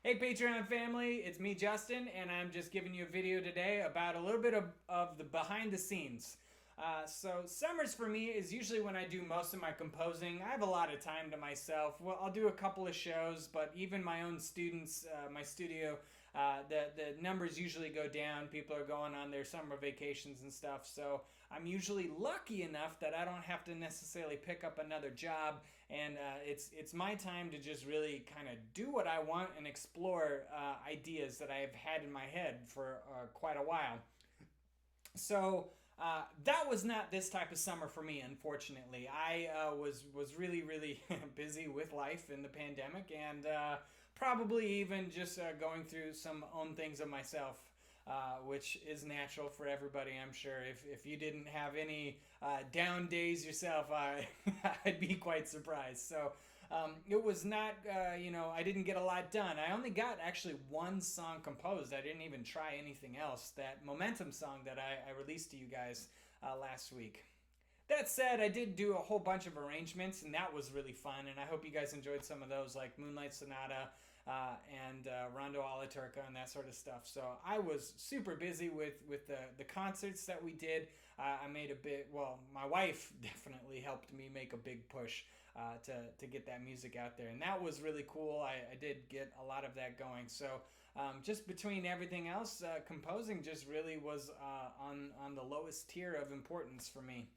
Hey Patreon family, it's me Justin, and I'm just giving you a video today about a little bit of the behind the scenes. So summers for me is usually when I do most of my composing. I have a lot of time to myself. Well, I'll do a couple of shows, but even my own students, my studio, the numbers usually go down. People are going on their summer vacations and stuff. So I'm usually lucky enough that I don't have to necessarily pick up another job, and it's my time to just really kind of do what I want and explore ideas that I've had in my head for quite a while. So that was not this type of summer for me, unfortunately. I was really busy with life in the pandemic, and probably even just going through some own things of myself. Which is natural for everybody, I'm sure. If you didn't have any down days yourself, I'd be quite surprised. So it was not, I didn't get a lot done. I only got actually one song composed. I didn't even try anything else. That Momentum song that I released to you guys last week. That said, I did do a whole bunch of arrangements, and that was really fun. And I hope you guys enjoyed some of those, like Moonlight Sonata and Rondo alla Turca and that sort of stuff. So I was super busy with the concerts that we did. I made a bit. Well, my wife definitely helped me make a big push to get that music out there, and that was really cool. I did get a lot of that going. So just between everything else, composing just really was on the lowest tier of importance for me.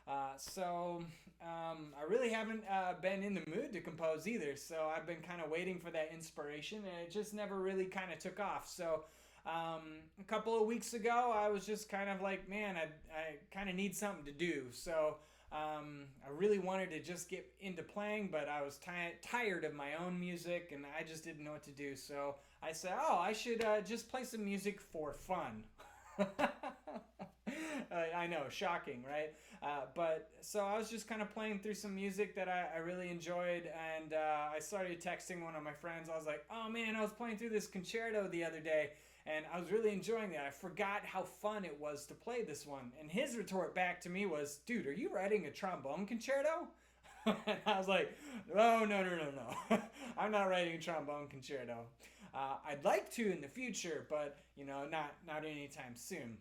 I really haven't been in the mood to compose either. So I've been kind of waiting for that inspiration, and it just never really kind of took off. So a couple of weeks ago, I was just kind of like, man, I kind of need something to do. So I really wanted to just get into playing, but I was tired of my own music, and I just didn't know what to do. So I said, oh, I should just play some music for fun. I know, shocking, right? But so I was just kind of playing through some music that I really enjoyed, and I started texting one of my friends. I was like, oh man, I was playing through this concerto the other day, and I was really enjoying that. I forgot how fun it was to play this one. And his retort back to me was, dude, are you writing a trombone concerto? And I was like, oh, no. I'm not writing a trombone concerto. I'd like to in the future, but, not anytime soon.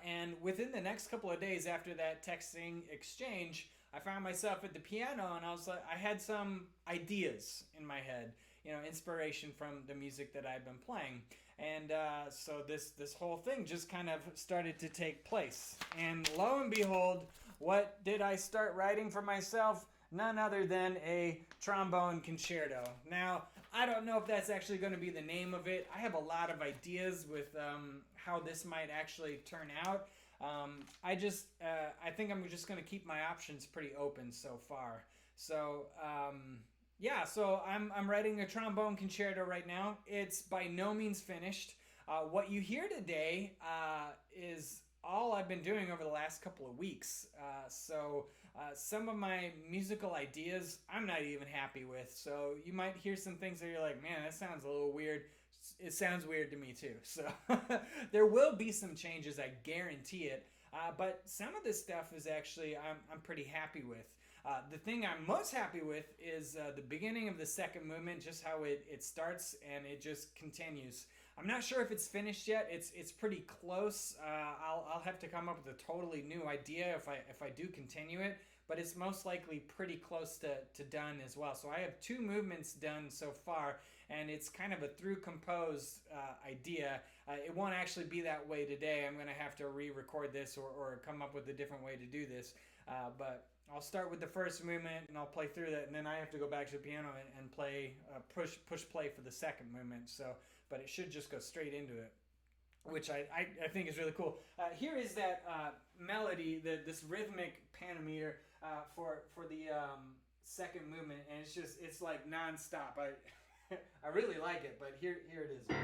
And within the next couple of days after that texting exchange, I found myself at the piano, and I had some ideas in my head, inspiration from the music that I've been playing. And so this whole thing just kind of started to take place. And lo and behold, what did I start writing for myself? None other than a trombone concerto. Now, I don't know if that's actually going to be the name of it. I have a lot of ideas with how this might actually turn out. I think I'm just going to keep my options pretty open so far. So, yeah, so I'm writing a trombone concerto right now. It's by no means finished. What you hear today is all I've been doing over the last couple of weeks. Some of my musical ideas I'm not even happy with. So you might hear some things that you're like, man, that sounds a little weird. It sounds weird to me too. So there will be some changes, I guarantee it. But some of this stuff is actually I'm pretty happy with. The thing I'm most happy with is the beginning of the second movement, just how it starts and it just continues. I'm not sure if it's finished yet. It's pretty close. I'll have to come up with a totally new idea if I do continue it, but it's most likely pretty close to done as well. So I have two movements done so far, and it's kind of a through composed idea. It won't actually be that way today. I'm going to have to re-record this or come up with a different way to do this. But I'll start with the first movement and I'll play through that, and then I have to go back to the piano and play push play for the second movement. So, but it should just go straight into it, which I think is really cool. Here is that melody, this rhythmic pentameter for the second movement, and it's like nonstop. I really like it, but here it is.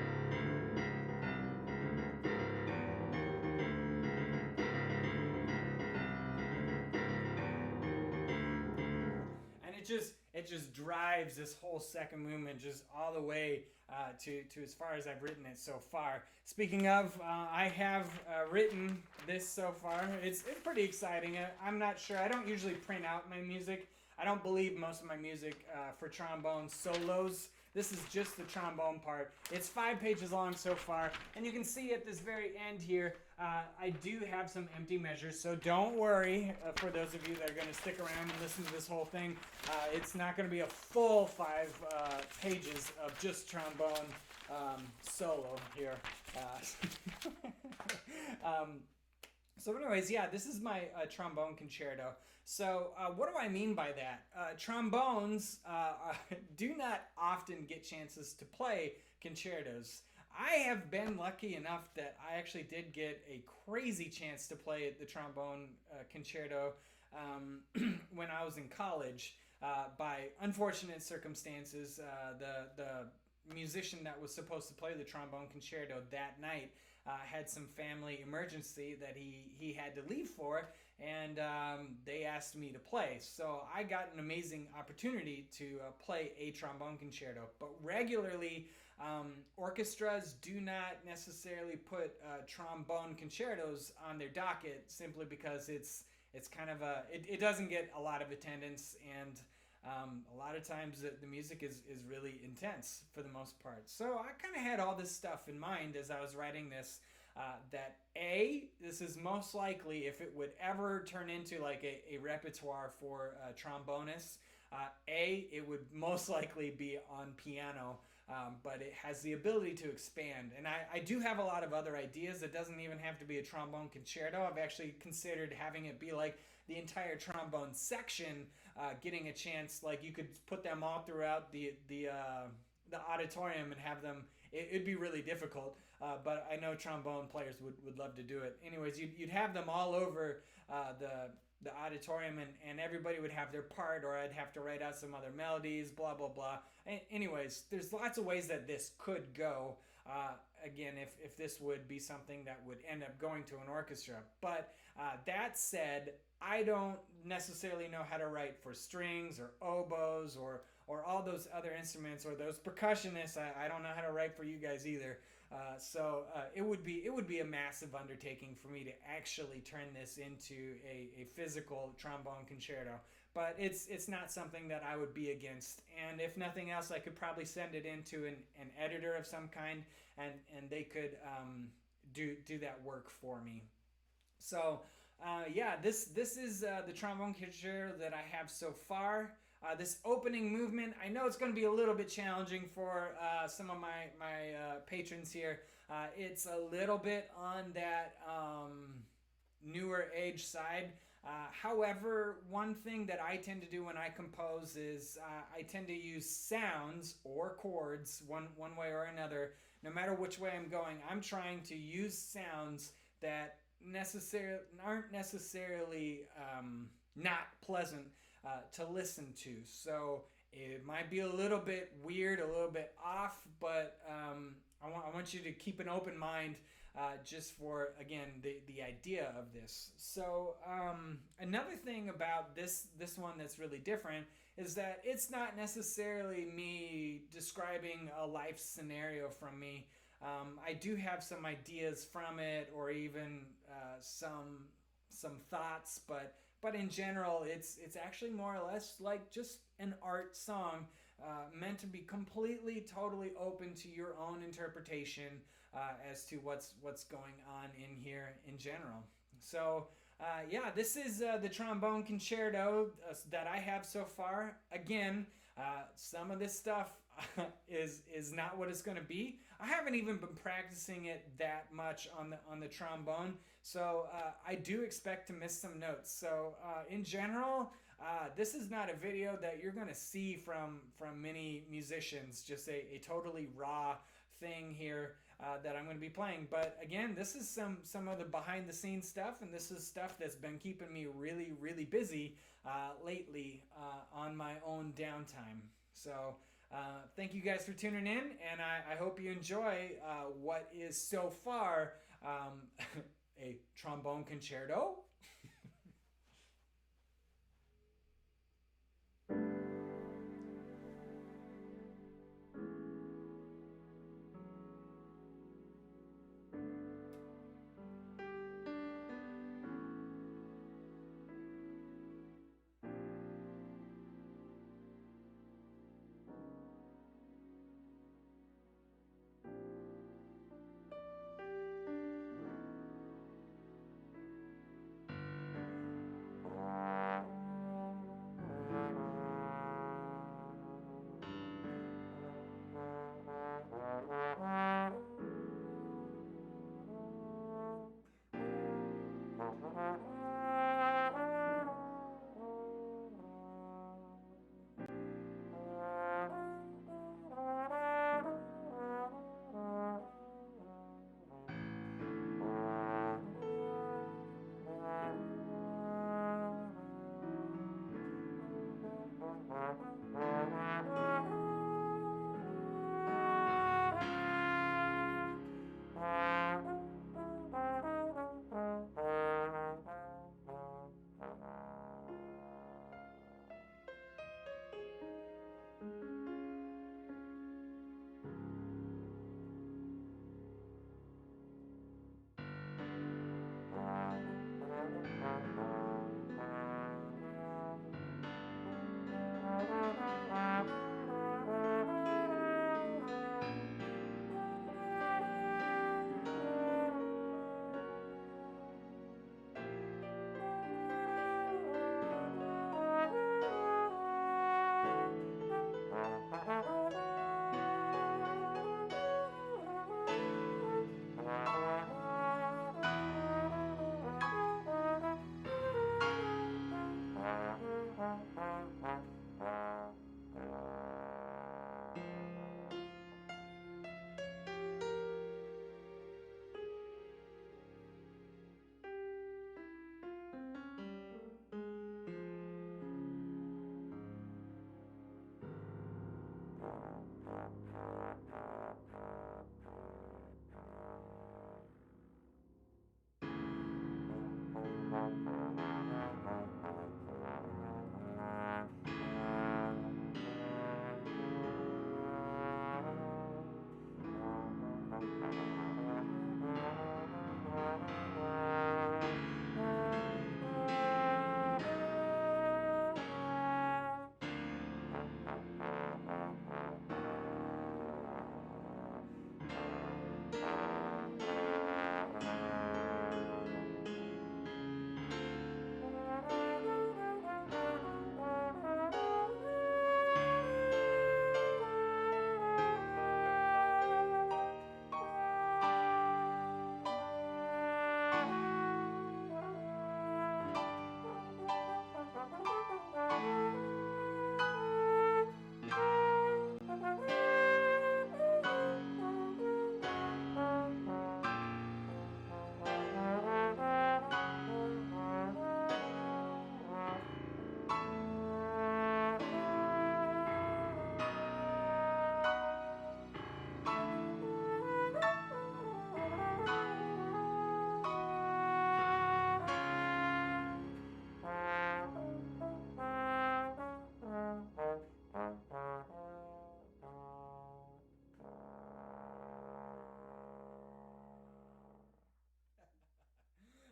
And it just drives this whole second movement just all the way to as far as I've written it so far. Speaking of, I have written this so far. It's pretty exciting. I'm not sure. I don't usually print out my music. I don't believe most of my music for trombone solos. This is just the trombone part. It's 5 pages long so far, and you can see at this very end here, I do have some empty measures, so don't worry for those of you that are going to stick around and listen to this whole thing. It's not going to be a full 5 pages of just trombone solo here. So anyways, yeah, this is my trombone concerto. So what do I mean by that? Trombones do not often get chances to play concertos. I have been lucky enough that I actually did get a crazy chance to play the trombone concerto when I was in college. By unfortunate circumstances, the musician that was supposed to play the trombone concerto that night had some family emergency that he had to leave for, and they asked me to play. So I got an amazing opportunity to play a trombone concerto. But regularly, orchestras do not necessarily put trombone concertos on their docket simply because it's kind of it doesn't get a lot of attendance, and a lot of times the music is really intense for the most part. So I kind of had all this stuff in mind as I was writing this, that this is most likely, if it would ever turn into like a repertoire for trombonists, it would most likely be on piano, but it has the ability to expand. And I do have a lot of other ideas. It doesn't even have to be a trombone concerto. I've actually considered having it be like the entire trombone section getting a chance. Like you could put them all throughout the auditorium and have them. It'd be really difficult, but I know trombone players would love to do it. Anyways, you'd have them all over the auditorium, and everybody would have their part, or I'd have to write out some other melodies, blah, blah, blah. Anyways, there's lots of ways that this could go, again, if this would be something that would end up going to an orchestra. But that said, I don't necessarily know how to write for strings or oboes or all those other instruments or those percussionists. I don't know how to write for you guys either. So it would be a massive undertaking for me to actually turn this into a physical trombone concerto. But it's not something that I would be against. And if nothing else, I could probably send it into an editor of some kind, and they could do that work for me. So yeah, this is the trombone concerto that I have so far. This opening movement, I know it's going to be a little bit challenging for some of my patrons here. It's a little bit on that newer age side. However, one thing that I tend to do when I compose is I tend to use sounds or chords one way or another. No matter which way I'm going, I'm trying to use sounds that aren't necessarily not pleasant to listen to. So it might be a little bit weird, a little bit off, but I want you to keep an open mind just for, again, the idea of this. So another thing about this one that's really different is that it's not necessarily me describing a life scenario from me. I do have some ideas from it, or even some thoughts, but in general, it's actually more or less like just an art song, meant to be completely, totally open to your own interpretation as to what's going on in here in general. So yeah, this is the trombone concerto that I have so far. Again, some of this stuff is not what it's going to be. I haven't even been practicing it that much on the trombone, so I do expect to miss some notes. So in general, this is not a video that you're going to see from many musicians, just a totally raw thing here that I'm going to be playing. But again, this is some of the behind the scenes stuff, and this is stuff that's been keeping me really, really busy lately on my own downtime. So thank you guys for tuning in, and I hope you enjoy what is so far a trombone concerto.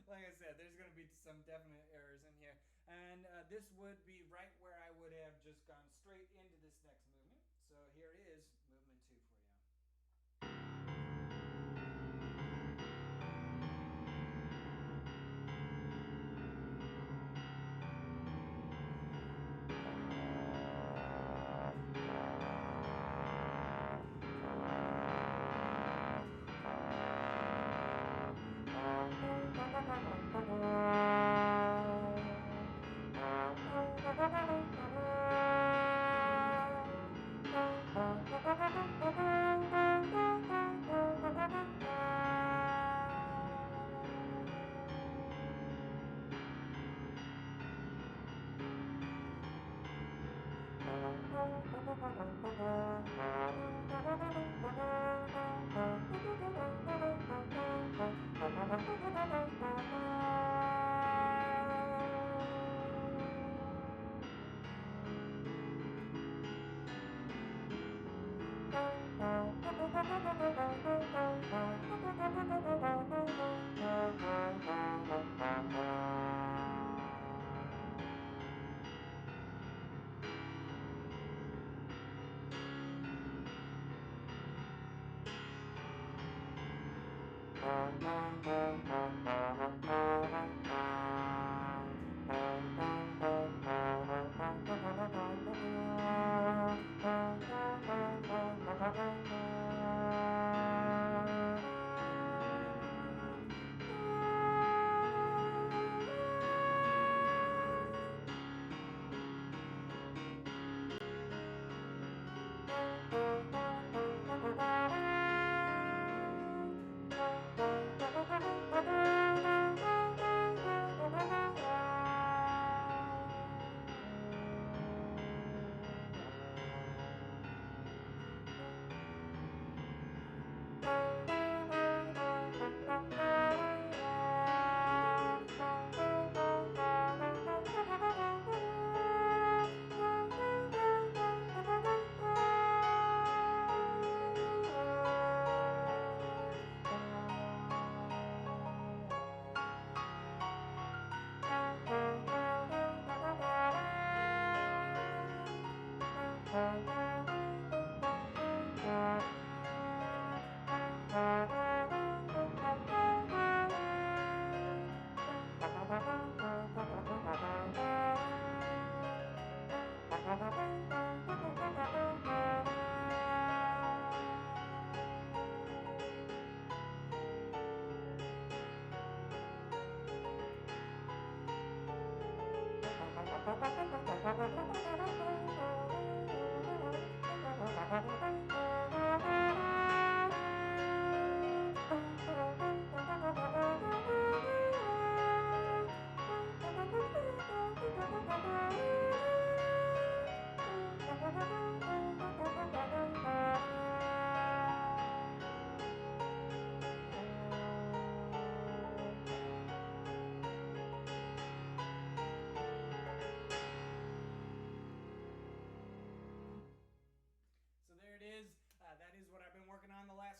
Like I said, there's going to be some definite errors in here. And this would be right where I would have just gone straight into this next movement. So here is movement 2 for you.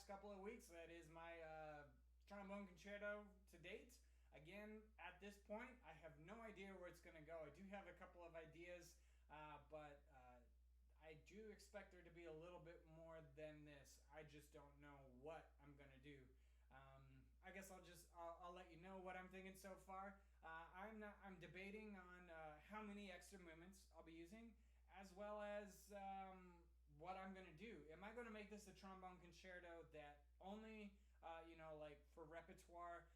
couple of weeks. That is my trombone concerto to date. Again, at this point, I have no idea where it's going to go. I do have a couple of ideas, but I do expect there to be a little bit more than this. I just don't know what I'm going to do. I guess I'll let you know what I'm thinking so far. I'm debating on how many extra movements I'll be using, as well as what I'm gonna do. Am I gonna make this a trombone concerto that only like for repertoire,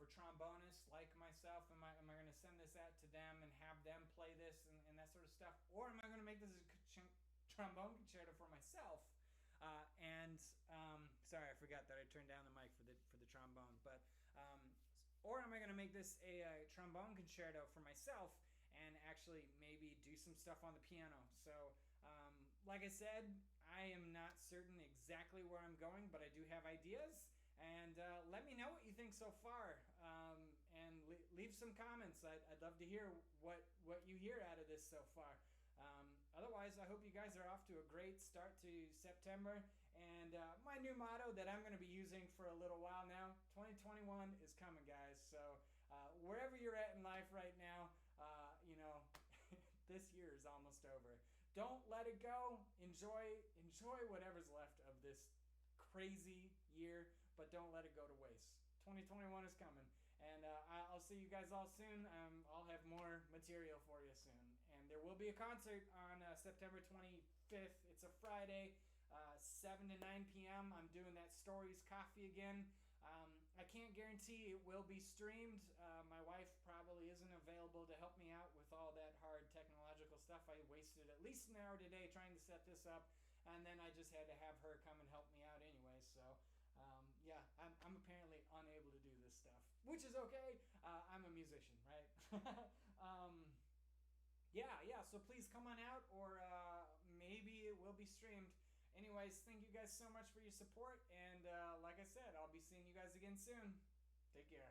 for trombonists like myself? Am I gonna send this out to them and have them play this and that sort of stuff, or am I gonna make this a trombone concerto for myself? Sorry, I forgot that I turned down the mic for the trombone. But or am I going to make this a trombone concerto for myself and actually maybe do some stuff on the piano? So, like I said, I am not certain exactly where I'm going, but I do have ideas. And let me know what you think so far, and leave some comments. I'd love to hear what you hear out of this so far. Otherwise, I hope you guys are off to a great start to September. And my new motto that I'm going to be using for a little while now, 2021 is coming, guys. So wherever you're at in life right now, this year is almost over. Don't let it go. Enjoy whatever's left of this crazy year, but don't let it go to waste. 2021 is coming. And I'll see you guys all soon. I'll have more material for you soon. And there will be a concert on September 25th. It's a Friday, 7 to 9 p.m. I'm doing that Stories Coffee again. I can't guarantee it will be streamed. My wife probably isn't available to help me out with all that hard technological stuff. I wasted at least an hour today trying to set this up. And then I just had to have her come and help me out anyway. So... I'm apparently unable to do this stuff, which is okay. I'm a musician, right? So please come on out, or maybe it will be streamed. Anyways, thank you guys so much for your support, and like I said, I'll be seeing you guys again soon. Take care.